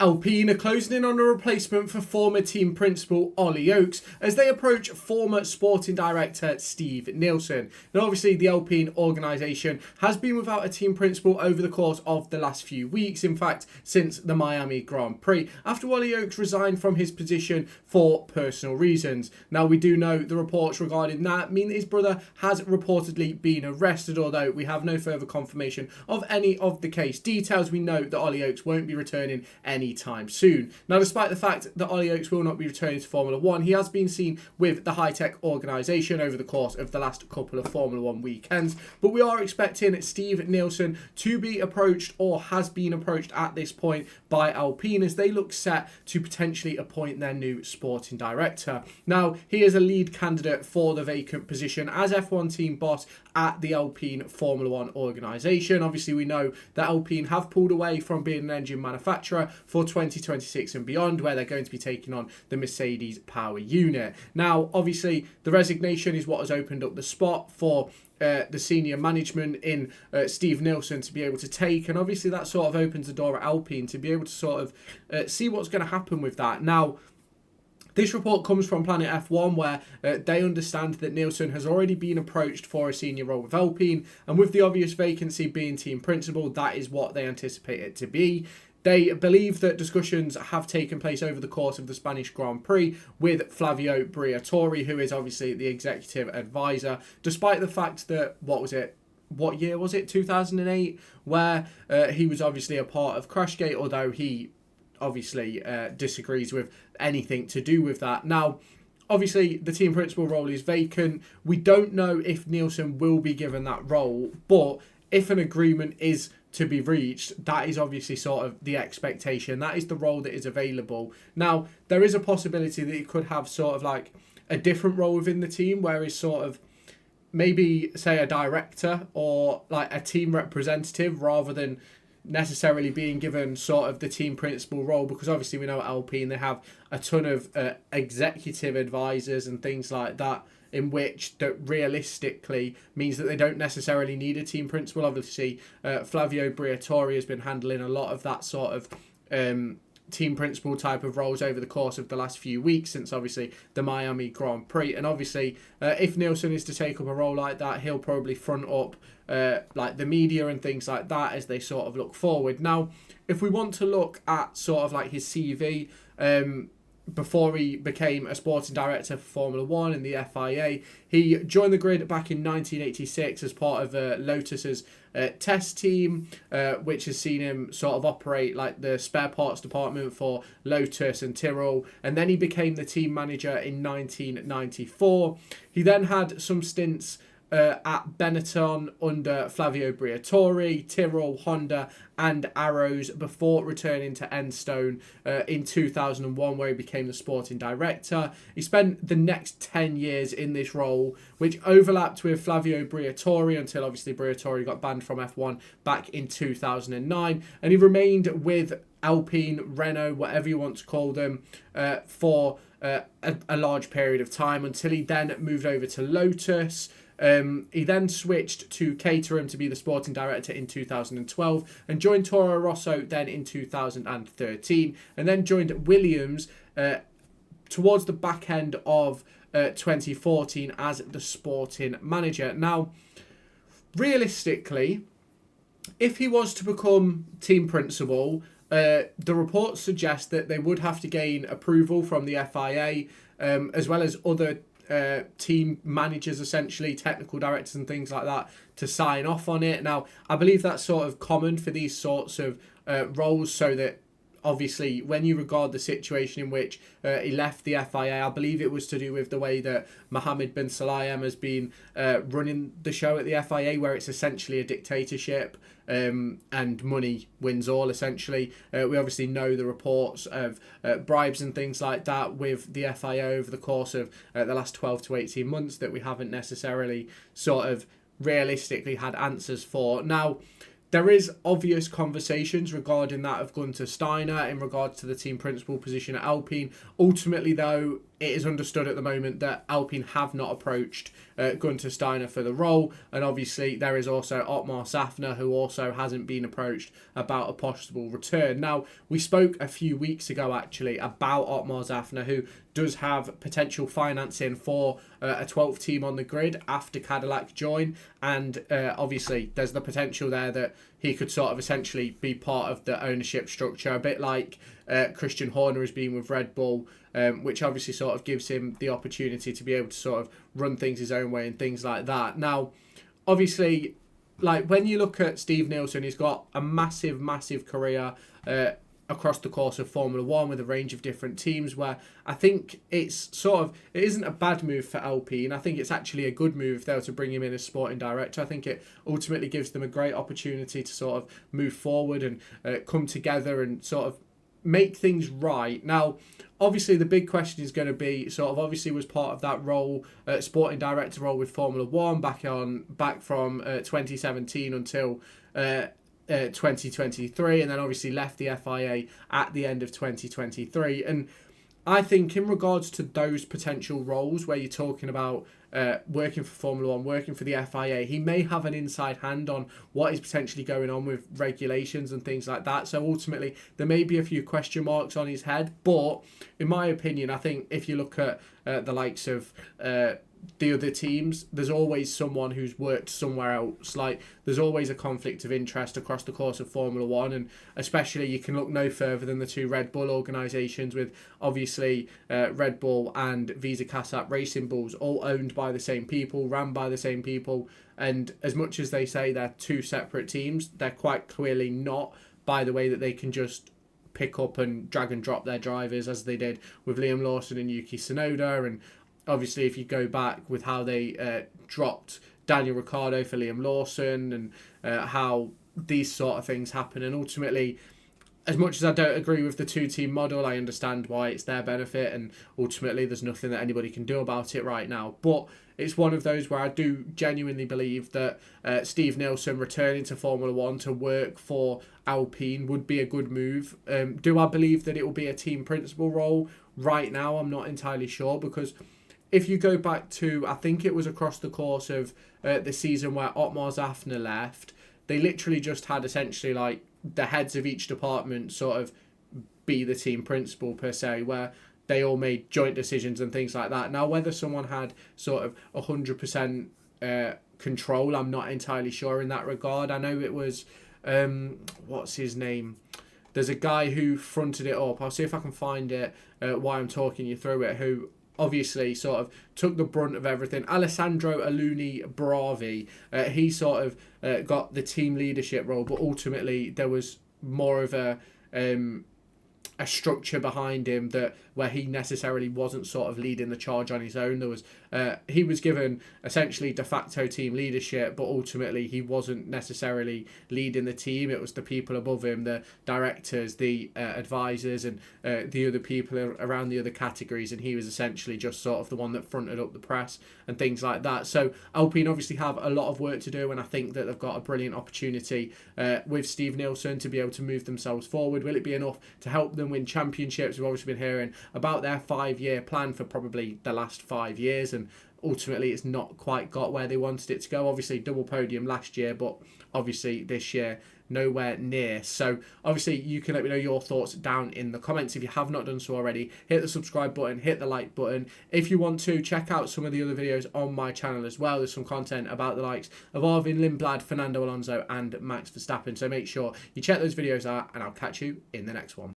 Alpine are closing in on a replacement for former team principal Ollie Oakes as they approach former sporting director Steve Nielsen. Now obviously the Alpine organisation has been without a team principal over the course of the last few weeks, in fact since the Miami Grand Prix, after Ollie Oakes resigned from his position for personal reasons. Now we do know the reports regarding that mean that his brother has reportedly been arrested, although we have no further confirmation of any of the case details. We know that Ollie Oakes won't be returning any time soon. Now, despite the fact that Ollie Oakes will not be returning to Formula 1, he has been seen with the high-tech organisation over the course of the last couple of Formula 1 weekends, but we are expecting Steve Nielsen to be approached, or has been approached at this point, by Alpine as they look set to potentially appoint their new sporting director. Now, he is a lead candidate for the vacant position as F1 team boss at the Alpine Formula 1 organisation. Obviously, we know that Alpine have pulled away from being an engine manufacturer for 2026 and beyond, where they're going to be taking on the Mercedes power unit. Now, obviously, the resignation is what has opened up the spot for the senior management in Steve Nielsen to be able to take, and obviously that sort of opens the door at Alpine to be able to sort of see what's going to happen with that. Now, this report comes from Planet F1, where they understand that Nielsen has already been approached for a senior role with Alpine, and with the obvious vacancy being team principal, that is what they anticipate it to be. They believe that discussions have taken place over the course of the Spanish Grand Prix with Flavio Briatore, who is obviously the executive advisor, despite the fact that, what year was it, 2008, where he was obviously a part of Crashgate, although he obviously disagrees with anything to do with that. Now, obviously, the team principal role is vacant. We don't know if Nielsen will be given that role, but if an agreement is to be reached, that is obviously sort of the expectation. That is the role that is available. Now, there is a possibility that he could have sort of like a different role within the team, where he's sort of maybe, say, a director or like a team representative, rather than necessarily being given sort of the team principal role, because obviously we know at Alpine they have a ton of executive advisors and things like that, in which that realistically means that they don't necessarily need a team principal. Obviously, Flavio Briatore has been handling a lot of that sort of team principal type of roles over the course of the last few weeks, since obviously the Miami Grand Prix. And obviously, if Nielsen is to take up a role like that, he'll probably front up like the media and things like that as they sort of look forward. Now, if we want to look at sort of like his CV, before he became a sporting director for Formula 1 in the FIA, he joined the grid back in 1986 as part of Lotus's test team, which has seen him sort of operate like the spare parts department for Lotus and Tyrrell, and then he became the team manager in 1994. He then had some stints at Benetton under Flavio Briatore, Tyrrell, Honda and Arrows, before returning to Enstone in 2001, where he became the sporting director. He spent the next 10 years in this role, which overlapped with Flavio Briatore until obviously Briatore got banned from F1 back in 2009, and he remained with Alpine, Renault, whatever you want to call them, for a large period of time, until he then moved over to Lotus. He then switched to Caterham to be the sporting director in 2012, and joined Toro Rosso then in 2013, and then joined Williams towards the back end of 2014 as the sporting manager. Now, realistically, if he was to become team principal, the reports suggest that they would have to gain approval from the FIA, as well as other team managers, essentially technical directors and things like that, to sign off on it. Now, I believe that's sort of common for these sorts of roles, so that obviously when you regard the situation in which he left the FIA, I believe it was to do with the way that Mohammed bin Sulayem has been running the show at the FIA, where it's essentially a dictatorship, and money wins all, essentially. We obviously know the reports of bribes and things like that with the FIA over the course of the last 12 to 18 months that we haven't necessarily sort of realistically had answers for. Now, there is obvious conversations regarding that of Gunter Steiner in regards to the team principal position at Alpine. Ultimately, though, it is understood at the moment that Alpine have not approached Gunter Steiner for the role, and obviously there is also Otmar Safner, who also hasn't been approached about a possible return. Now, we spoke a few weeks ago actually about Otmar Safner, who does have potential financing for a 12th team on the grid after Cadillac join, and obviously there's the potential there that he could sort of essentially be part of the ownership structure, a bit like Christian Horner has been with Red Bull, which obviously sort of gives him the opportunity to be able to sort of run things his own way and things like that. Now, obviously, like when you look at Steve Nielsen, he's got a massive career across the course of Formula One with a range of different teams, where I think it isn't a bad move for Alpine. I think it's actually a good move if they were to bring him in as sporting director. I think it ultimately gives them a great opportunity to sort of move forward and come together and sort of make things right. Now, obviously the big question is going to be obviously was part of that role, sporting director role with Formula One back from 2017 until 2023, and then obviously left the FIA at the end of 2023. And I think in regards to those potential roles where you're talking about working for Formula One, working for the FIA, he may have an inside hand on what is potentially going on with regulations and things like that. So ultimately, there may be a few question marks on his head. But in my opinion, I think if you look at the likes of the other teams, there's always someone who's worked somewhere else. Like, there's always a conflict of interest across the course of Formula One, and especially you can look no further than the two Red Bull organisations, with obviously Red Bull and Visa Casap Racing Bulls, all owned by the same people, ran by the same people, and as much as they say they're two separate teams, they're quite clearly not, by the way that they can just pick up and drag and drop their drivers, as they did with Liam Lawson and Yuki Tsunoda. And obviously, if you go back with how they dropped Daniel Ricciardo for Liam Lawson, and how these sort of things happen. And ultimately, as much as I don't agree with the two-team model, I understand why it's their benefit, and ultimately there's nothing that anybody can do about it right now. But it's one of those where I do genuinely believe that Steve Nielsen returning to Formula One to work for Alpine would be a good move. Do I believe that it will be a team principal role? Right now, I'm not entirely sure, because if you go back to, I think it was across the course of the season where Otmar Safner left, they literally just had essentially like the heads of each department sort of be the team principal per se, where they all made joint decisions and things like that. Now, whether someone had sort of 100% control, I'm not entirely sure in that regard. I know it was, what's his name? There's a guy who fronted it up. I'll see if I can find it while I'm talking you through it, who obviously sort of took the brunt of everything. Alessandro Aluni Bravi, he sort of got the team leadership role, but ultimately there was more of a structure behind him that where he necessarily wasn't sort of leading the charge on his own. There was he was given essentially de facto team leadership, but ultimately he wasn't necessarily leading the team. It was the people above him, the directors, the advisors, and the other people around the other categories, and he was essentially just sort of the one that fronted up the press and things like that. So Alpine obviously have a lot of work to do, and I think that they've got a brilliant opportunity with Steve Nielsen to be able to move themselves forward. Will it be enough to help them win championships? We've obviously been hearing about their 5-year plan for probably the last 5 years, and ultimately it's not quite got where they wanted it to go. Obviously double podium last year, but obviously this year nowhere near. So obviously you can let me know your thoughts down in the comments. If you have not done so already, hit the subscribe button, hit the like button. If you want to, check out some of the other videos on my channel as well. There's some content about the likes of Arvin Lindblad, Fernando Alonso and Max Verstappen, so make sure you check those videos out, and I'll catch you in the next one.